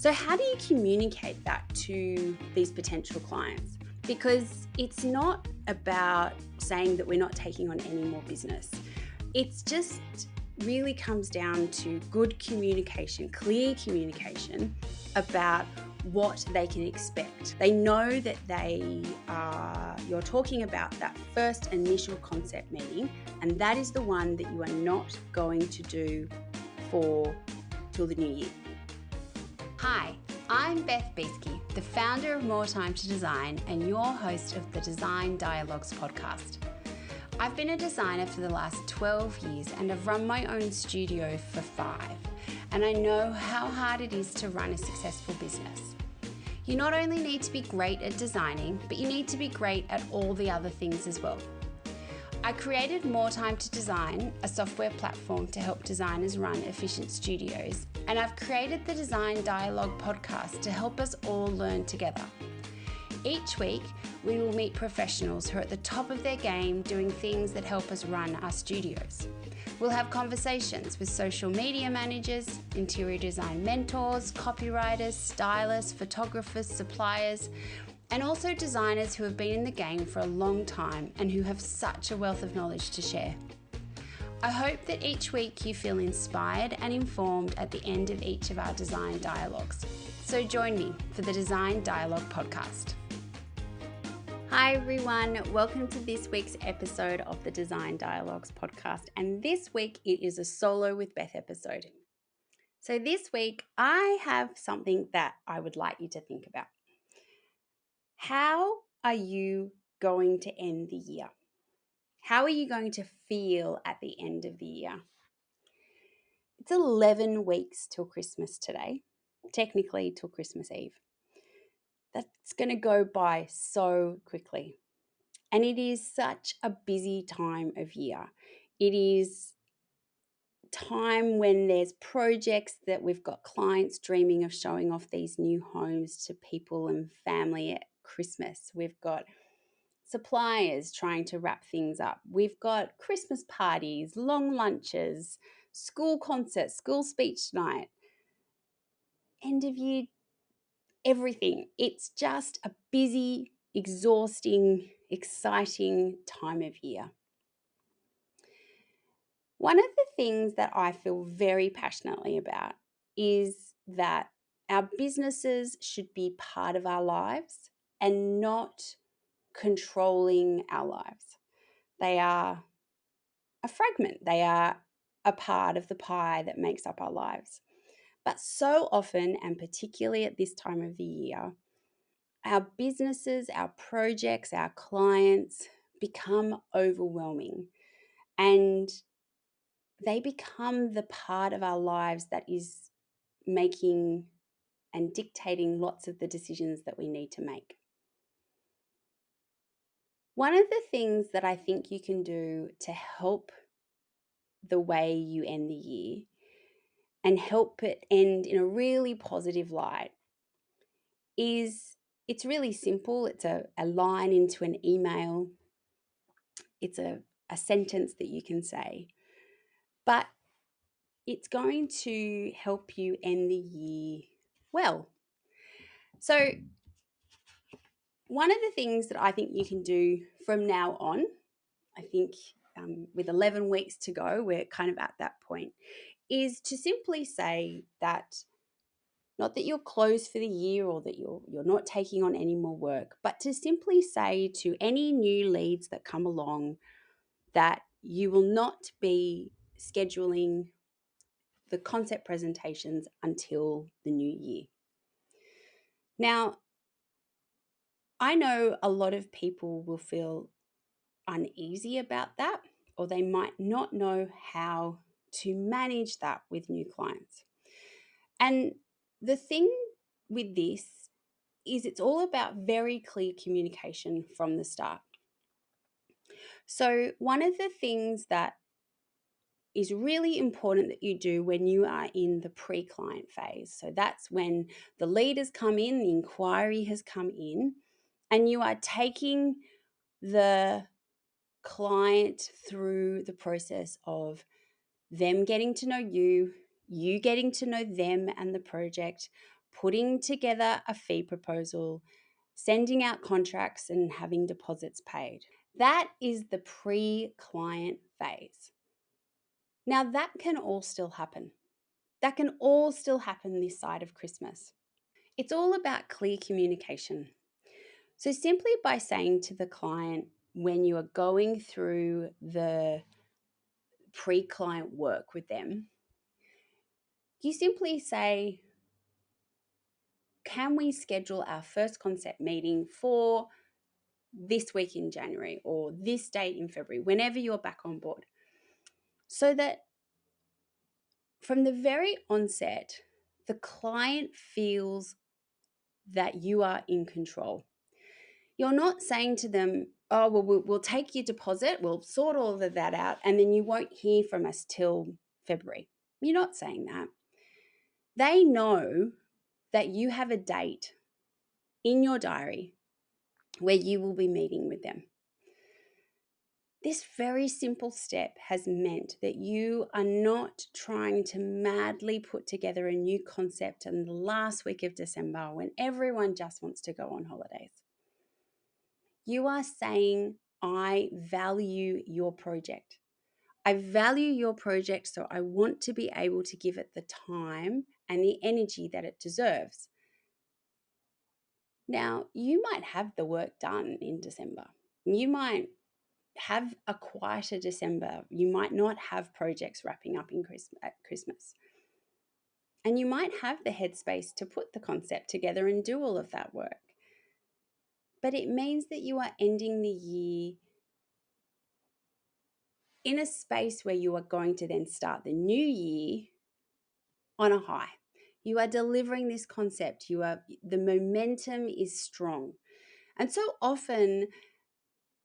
So how do you communicate that to these potential clients? Because it's not about saying that we're not taking on any more business. It's just really comes down to good communication, clear communication about what they can expect. They know that you're talking about that first initial concept meeting, and that is the one that you are not going to do till the new year. Hi, I'm Beth Beesky, the founder of More Time to Design and your host of the Design Dialogues podcast. I've been a designer for the last 12 years and have run my own studio for 5, and I know how hard it is to run a successful business. You not only need to be great at designing, but you need to be great at all the other things as well. I created More Time to Design, a software platform to help designers run efficient studios, and I've created the Design Dialogue podcast to help us all learn together. Each week, we will meet professionals who are at the top of their game doing things that help us run our studios. We'll have conversations with social media managers, interior design mentors, copywriters, stylists, photographers, suppliers, and also designers who have been in the game for a long time and who have such a wealth of knowledge to share. I hope that each week you feel inspired and informed at the end of each of our design dialogues. So join me for the Design Dialogue podcast. Hi everyone, welcome to this week's episode of the Design Dialogues podcast. And this week it is a Solo with Beth episode. So this week I have something that I would like you to think about. How are you going to end the year? How are you going to feel at the end of the year? It's 11 weeks till Christmas today, technically till Christmas Eve. That's going to go by so quickly. And it is such a busy time of year. It is time when there's projects that we've got clients dreaming of showing off these new homes to people and family at Christmas. We've got suppliers trying to wrap things up. We've got Christmas parties, long lunches, school concerts, school speech night, end of year, everything. It's just a busy, exhausting, exciting time of year. One of the things that I feel very passionately about is that our businesses should be part of our lives and not controlling our lives. They are a fragment. They are a part of the pie that makes up our lives. But so often, and particularly at this time of the year, our businesses, our projects, our clients become overwhelming, and they become the part of our lives that is making and dictating lots of the decisions that we need to make. One of the things that I think you can do to help the way you end the year and help it end in a really positive light is, it's really simple. It's a line into an email. It's a sentence that you can say, but it's going to help you end the year well. So one of the things that I think you can do from now on, I think with 11 weeks to go, we're kind of at that point, is to simply say that, not that you're closed for the year or that you're not taking on any more work, but to simply say to any new leads that come along that you will not be scheduling the concept presentations until the new year. Now, I know a lot of people will feel uneasy about that, or they might not know how to manage that with new clients. And the thing with this is it's all about very clear communication from the start. So one of the things that is really important that you do when you are in the pre-client phase, so that's when the lead has come in, the inquiry has come in, and you are taking the client through the process of them getting to know you, you getting to know them and the project, putting together a fee proposal, sending out contracts, and having deposits paid. That is the pre-client phase. Now, that can all still happen. That can all still happen this side of Christmas. It's all about clear communication. So simply by saying to the client when you are going through the pre-client work with them, you simply say, can we schedule our first concept meeting for this week in January or this date in February, whenever you're back on board? So that from the very onset, the client feels that you are in control. You're not saying to them, oh, well, we'll take your deposit, we'll sort all of that out, and then you won't hear from us till February. You're not saying that. They know that you have a date in your diary where you will be meeting with them. This very simple step has meant that you are not trying to madly put together a new concept in the last week of December when everyone just wants to go on holidays. You are saying, I value your project. I value your project, so I want to be able to give it the time and the energy that it deserves. Now, you might have the work done in December. You might have a quieter December. You might not have projects wrapping up at Christmas. And you might have the headspace to put the concept together and do all of that work. But it means that you are ending the year in a space where you are going to then start the new year on a high. You are delivering this concept. The momentum is strong. And so often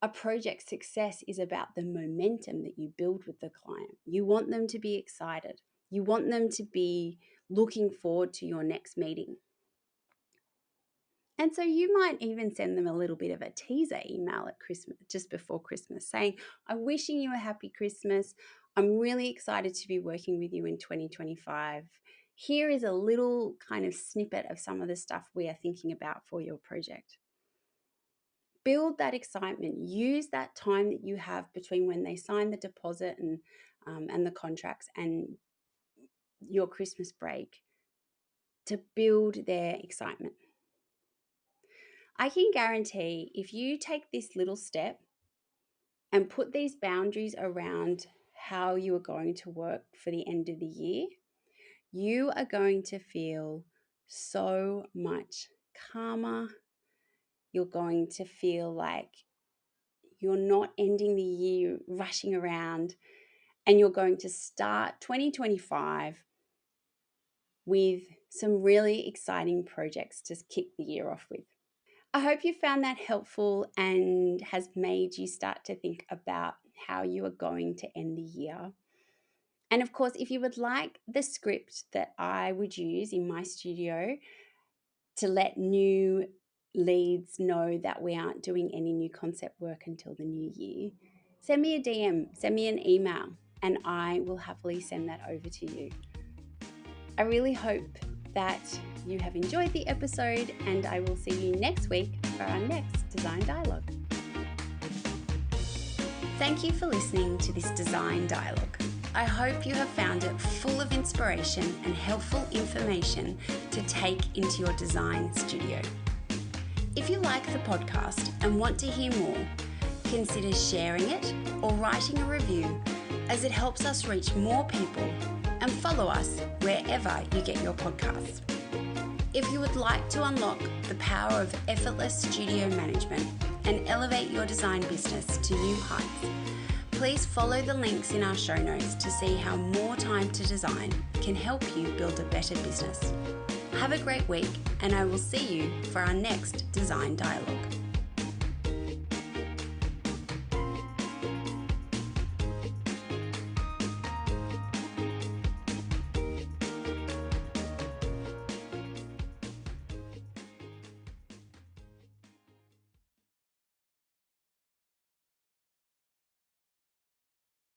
a project success is about the momentum that you build with the client. You want them to be excited. You want them to be looking forward to your next meeting. And so you might even send them a little bit of a teaser email at Christmas, just before Christmas, saying, I'm wishing you a happy Christmas. I'm really excited to be working with you in 2025. Here is a little kind of snippet of some of the stuff we are thinking about for your project. Build that excitement. Use that time that you have between when they sign the deposit and the contracts and your Christmas break to build their excitement. I can guarantee if you take this little step and put these boundaries around how you are going to work for the end of the year, you are going to feel so much calmer. You're going to feel like you're not ending the year rushing around, and you're going to start 2025 with some really exciting projects to kick the year off with. I hope you found that helpful and has made you start to think about how you are going to end the year. And of course, if you would like the script that I would use in my studio to let new leads know that we aren't doing any new concept work until the new year, send me a DM, send me an email, and I will happily send that over to you. I really hope that you have enjoyed the episode, and I will see you next week for our next Design Dialogue. Thank you for listening to this Design Dialogue. I hope you have found it full of inspiration and helpful information to take into your design studio. If you like the podcast and want to hear more, consider sharing it or writing a review, as it helps us reach more people, and follow us wherever you get your podcasts. If you would like to unlock the power of effortless studio management and elevate your design business to new heights, please follow the links in our show notes to see how more time to design can help you build a better business. Have a great week, and I will see you for our next Design Dialogue.